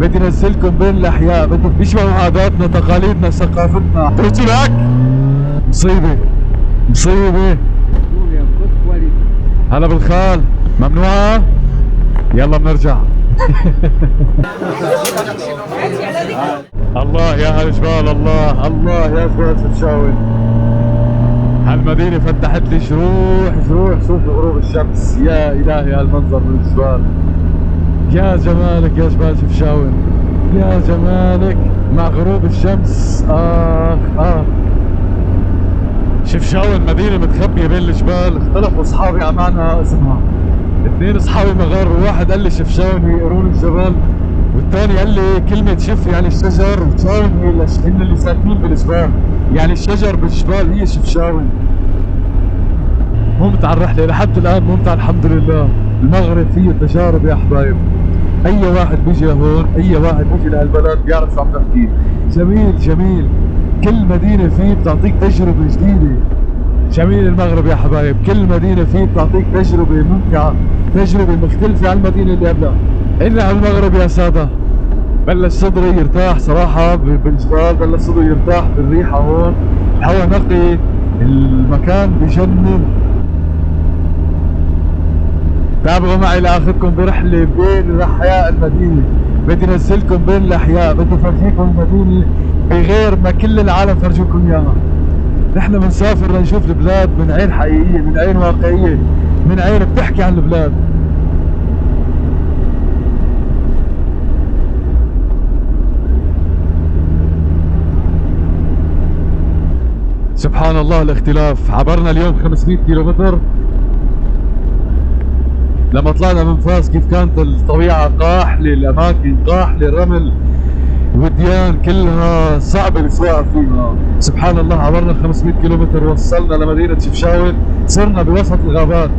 بدي انزلكم بين الاحياء، بدكم تشبهوا عاداتنا تقاليدنا ثقافتنا. قلت لك مصيبه مصيبه. هلا بالخال، ممنوعه. يلا بنرجع. الله يا هالجبال، الله الله يا جبال شفشاون. هالمدينة فتحت لي شروح شروح. شوف غروب الشمس، يا إلهي هالمنظر من الجبال. يا جمالك يا جبال شفشاون، يا جمالك مع غروب الشمس. شفشاون مدينة متخبية بين الجبال. اختلفوا اصحابي عن معنى اسمها. اثنين اصحابي مغاربة، واحد قال لي شفشاون هي قرون الجبل، والثاني قال لي كلمة شف يعني الشجر، وشاون هن اللي ساكنين بالجبال، يعني الشجر بالجبال هي شفشاون. ممتع الرحلة لحد الآن، ممتع الحمد لله. المغرب فيه تجارب يا حبايب. أي واحد بيجي لهون، أي واحد بيجي لهالبلد بيعرف شو عم نحكي. جميل جميل، كل مدينة فيه بتعطيك تجربة جديدة. جميل المغرب يا حبايب، كل مدينة فيه بتعطيك تجربة ممتعة، تجربة مختلفة عن المدينة اللي قبلها. إلا على المغرب يا سادة. بلش صدري يرتاح صراحة بالجبال، بلش صدري يرتاح بالريحة هون، الهواء نقي، المكان بجنن. تابعوا معي لآخذكم برحلة بين أحياء المدينة. بدي نزلكم بين الأحياء، بدي فرجيكم المدينة بغير ما كل العالم فرجوكم إياها. نحن بنسافر لنشوف البلاد من عين حقيقية، من عين واقعية، من عين بتحكي عن البلاد. سبحان الله الاختلاف. عبرنا اليوم 500 كيلومتر. لما طلعنا من فاس كيف كانت الطبيعة قاحلة، الأماكن قاحلة، رمل، وديان كلها صعبة السواقة فيها. سبحان الله عبرنا 500 كيلومتر، وصلنا لمدينة شفشاون، صرنا بوسط الغابات.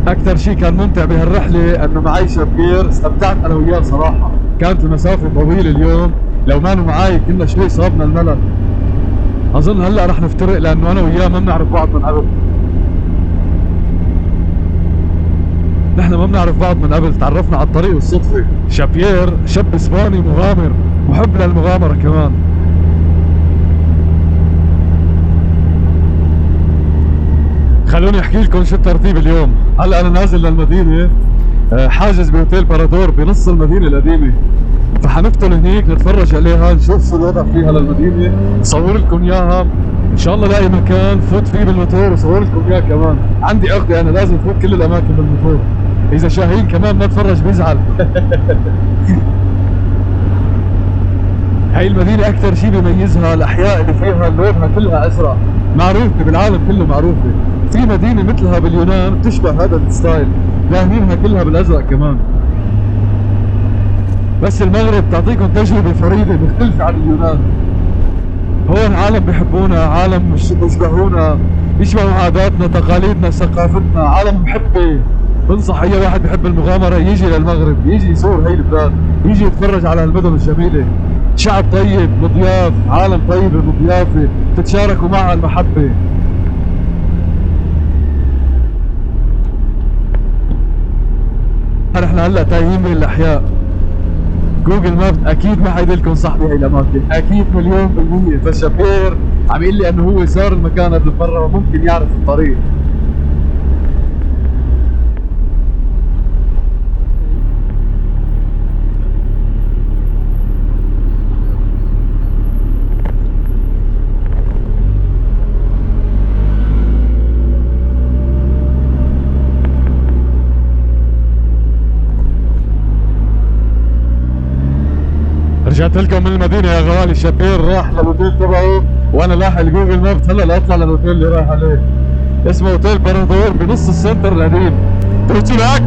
أكثر شيء كان ممتع بهالرحلة أنه معي شابير، استمتعت أنا وياه صراحة. كانت المسافة طويلة اليوم، لو ما معي كنا شوي صابنا الملل. أظن هلا رح نفترق لأنه أنا وياه ما بنعرف بعض من قبل. نحن ما بنعرف بعض من قبل، تعرفنا على الطريق بالصدفة. شابير شاب اسباني مغامر، محب للمغامرة كمان. خلوني احكي لكم شو الترتيب اليوم. هلا انا نازل للمدينة، حاجز بهوتيل بارادور بنص المدينة القديمة، فحنفتل هنيك نتفرج عليها، نشوف شو الوضع فيها للمدينة، نصور لكم اياها. ان شاء الله لاقي مكان فوت فيه بالموتور وصور لكم اياه كمان. عندي عقدة انا لازم فوت كل الاماكن بالموتور، اذا شاهين كمان ما تفرج بيزعل. هاي المدينة اكثر شيء بيميزها الاحياء اللي فيها، لونها كلها ازرق، معروفة بالعالم كله، معروفة. في مدينة مثلها باليونان بتشبه هذا الستايل، لاهمينها كلها بالازرق كمان. بس المغرب تعطيكم تجربة فريدة مختلفة عن اليونان. هون عالم بيحبونا، عالم بيشبهونا، بيشبهوا عاداتنا تقاليدنا ثقافتنا، عالم محبة. بنصح اي واحد بيحب المغامرة يجي للمغرب، يجي يزور هي البلاد، يجي يتفرج على المدن الجميلة. شعب طيب مضياف، عالم طيبة مضيافة، تتشاركوا معها المحبة. نحن هلا تايهين بين الاحياء. جوجل ماب اكيد ما حيدلكم صح بهي الاماكن، اكيد مليون بالمية. فشابير عم يقول لي انه هو زار المكان قبل مرة وممكن يعرف الطريق. رجعت لكم من المدينة يا غوالي. شابير راح للأوتيل تبعه، وأنا لاحق الجوجل ماب هلا لاطلع للأوتيل اللي رايح عليه. اسمه أوتيل بارادور بنص السنتر القديم. قلت لك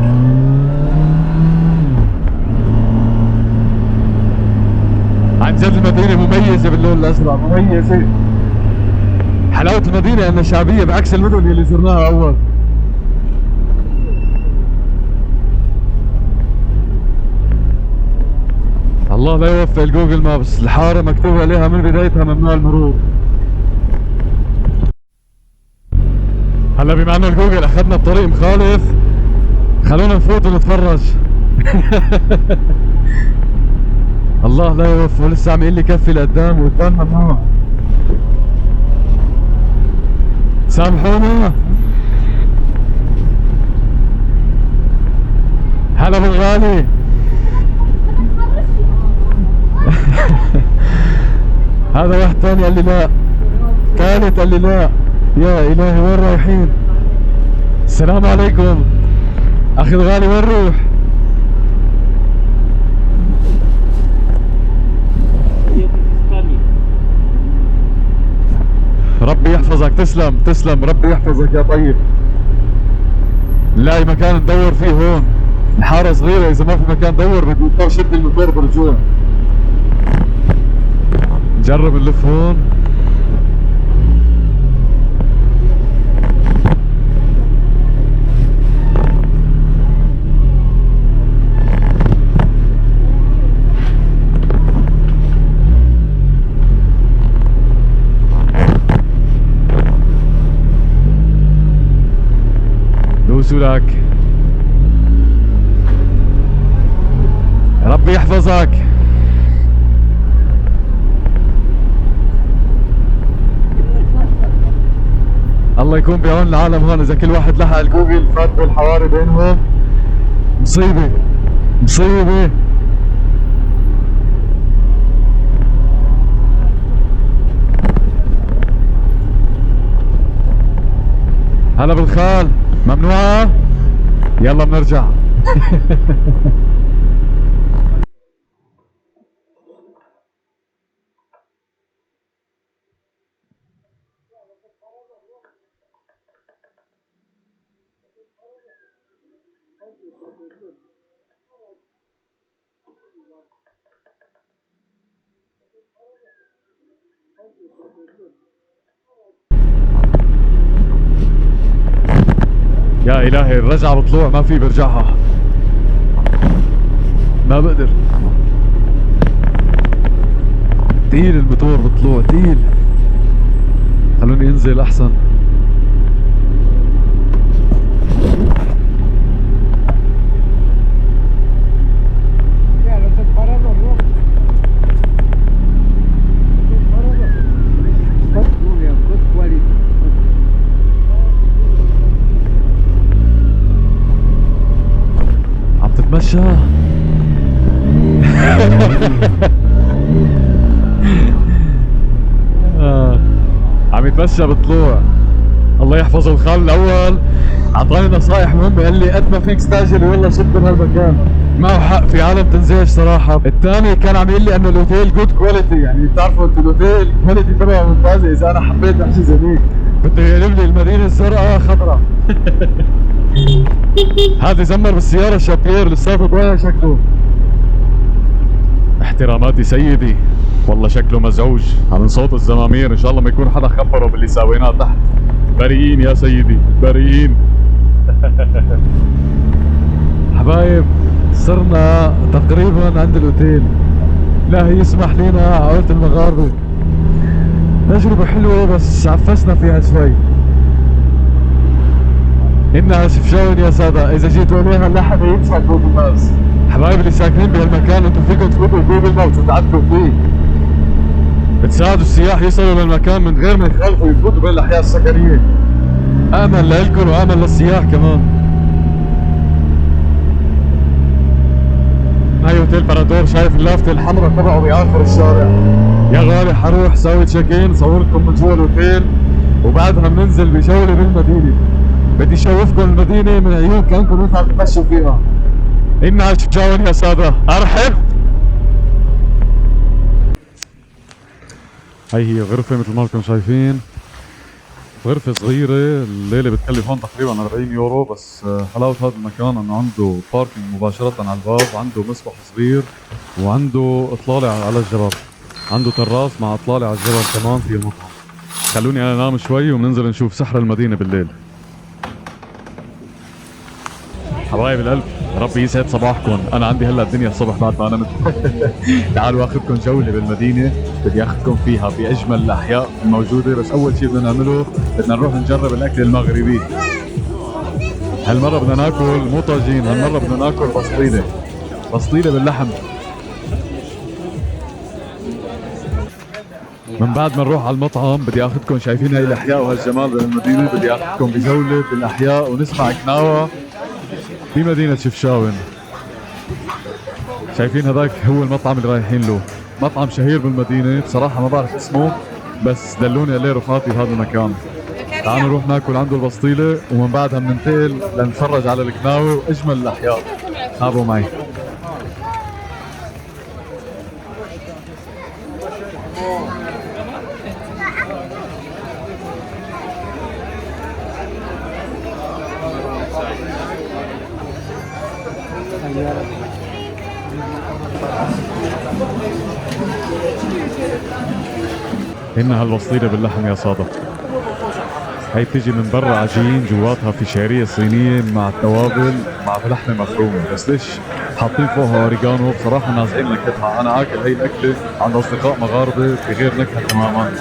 عن جد المدينة مميزة باللون الأزرق، مميزة. حلاوة المدينة أنها شعبية بعكس المدن اللي زرناها أول. الله لا يوفق الجوجل مابس، الحارة مكتوب عليها من بدايتها ممنوع المرور. هلا بما انه الجوجل اخذنا بطريق مخالف، خلونا نفوت ونتفرج. الله لا يوفقه، لسه عم يقول لي كفي لقدام وقدام ممنوع. سامحونا. هلا بالغالي. هذا واحد ثاني قال لي لا، ثالث قال لي لا. يا الهي وين رايحين؟ السلام عليكم اخي الغالي، وين نروح؟ ربي يحفظك. تسلم تسلم، ربي يحفظك يا طيب. نلاقي مكان ندور فيه هون، الحارة صغيرة، إذا ما في مكان ندور بدي اضطر شد الموتور برجوع. نجرب نلف هون. دوسوا لك. ربي يحفظك. الله يكون بعون العالم هون، اذا كل واحد لحق الجوجل فات بالحواري بينهم مصيبة مصيبة. هلا بالخال. ممنوعة. يلا بنرجع. يا الهي الرجعة بطلوع ما في برجعها، ما بقدر. تقيل الموتور بطلوع تقيل. خلوني انزل احسن. تتمشى. عم يتمشى بطلوع. الله يحفظه الخال الاول، اعطاني نصائح مهمه، قال لي قد ما فيك استعجل والله شد من هالمكان. معه حق، في عالم تنزيش صراحه. الثاني كان عم يقول لي انه الاوتيل جود كواليتي، يعني بتعرفوا انتوا الاوتيل كواليتي تبعه ممتازه، اذا انا حبيت احكي زي هيك بده يقلب لي المدينه الزرقاء خضراء. هذا زمر بالسياره شابير لساته ضايع شكله. احتراماتي سيدي، والله شكله مزعوج من صوت الزمامير، ان شاء الله ما يكون حدا خبره باللي ساويناه تحت. بريئين يا سيدي بريئين. حبايب صرنا تقريبا عند الاوتيل، لا هي يسمح لنا عائلة المغاربة. تجربة حلوة بس عفسنا فيها شوي. انها شفشاون يا سادة، اذا جيتوا عليها لا حدا ينسى جوجل مابس. حبايب اللي ساكنين بهالمكان انتم فيكم تفوتوا جوجل مابس وتعدلوا فيه، بتساعدوا السياح يصلوا للمكان من غير ما يخالفوا يفوتوا بين الاحياء السكنية. امن لإلكم وامن للسياح كمان. هاي اوتيل بارادور، شايف اللافتة الحمراء تبعه بآخر الشارع. يا غالي حروح سوي تشيك ان، صوركم من جوا الاوتيل وبعدها بننزل بجولة بالمدينة. بدي شوفكم المدينة من عيون كأنكم انتم عم تمشوا فيها. إنها شفشاون يا سادة، أرحب. هي هي غرفة مثل ما انكم شايفين، غرفة صغيرة، الليلة بتكلف هون تقريبا 40 يورو، بس حلاوة هذا المكان انه عنده باركينج مباشرة على الباب، عنده مسبح صغير، وعنده اطلالة على الجبل، عنده تراس مع اطلالة على الجبل كمان في المطعم. خلوني انا انام شوي وبننزل نشوف سحر المدينة بالليل. حبايب القلب ربي يسعد صباحكم، انا عندي هلا الدنيا الصبح بعد ما نمت. تعالوا اخذكم جوله بالمدينه، بدي اخذكم فيها باجمل الاحياء الموجوده، بس اول شيء بدنا نعمله بدنا نروح نجرب الاكل المغربي. هالمره بدنا ناكل مو طاجين، هالمره بدنا ناكل بسطريده. بسطيلة باللحم. من بعد ما نروح على المطعم بدي اخذكم، شايفين هاي الاحياء وهالجمال بالمدينة، بدي اخذكم بجولة بالاحياء ونسمع كناوة بمدينة شفشاون. شايفين هذاك هو المطعم اللي رايحين له، مطعم شهير بالمدينة، بصراحة ما بعرف اسمه بس دلوني عليه رفقاتي بهذا المكان. تعالوا نروح ناكل عنده البسطيلة ومن بعدها بننتقل لنتفرج على الكناوة واجمل الاحياء. تابعوا معي. هنا هالبسطيلة باللحم يا صادق، هي بتيجي من برا عجين، جواتها في شعرية صينية مع التوابل مع لحمة مفرومة، بس ليش حاطين فوقها اوريجانو؟ بصراحة نازعين نكهتها، انا اكل هي الاكلة عند اصدقاء مغاربة بغير نكهة تماما.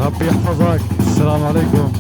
ربي يحفظك. السلام عليكم.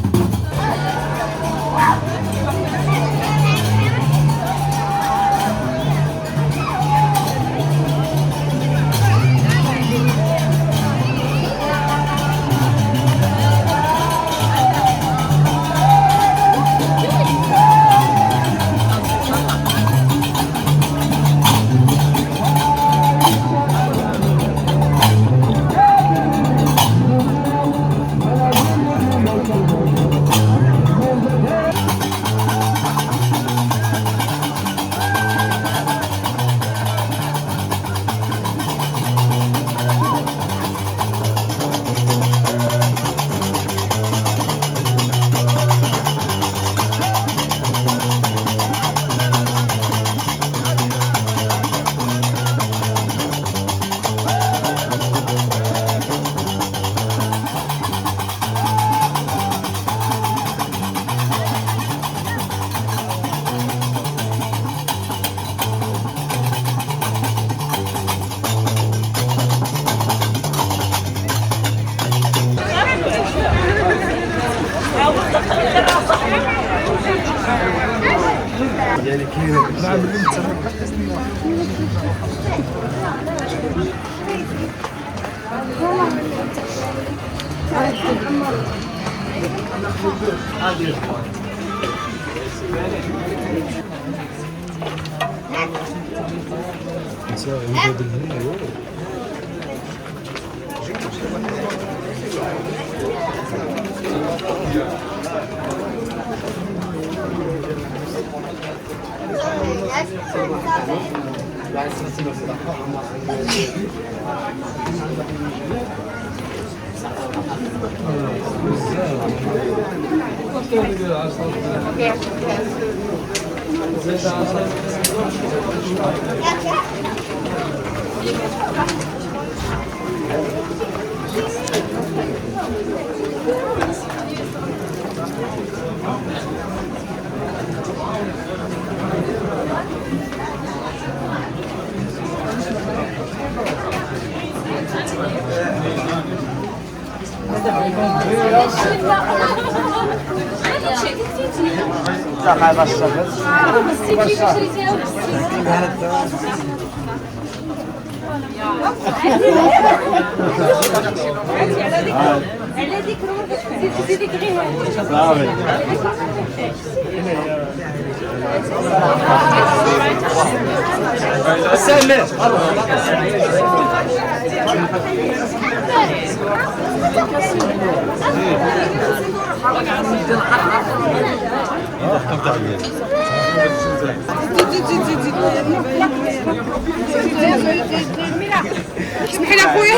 اسمحي لي اخويا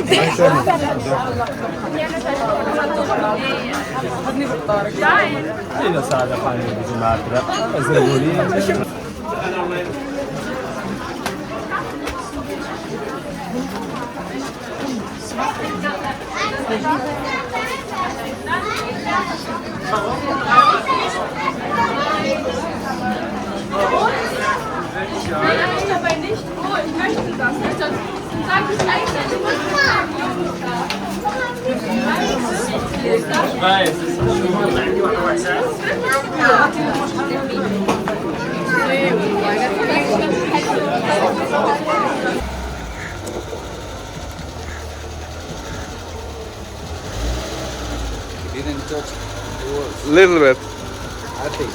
إلى سعادة حالي بجماعة الزرغولية. Ich dabei nicht. Oh, ich möchte das nicht. Dann sag ich gleichzeitig. Didn't touch the walls. Little bit. I think.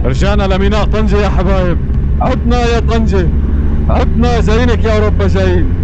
رجعنا لميناء طنجة يا حبايب. عدنا يا طنجة، عدنا، زينك يا أوروبا جايين.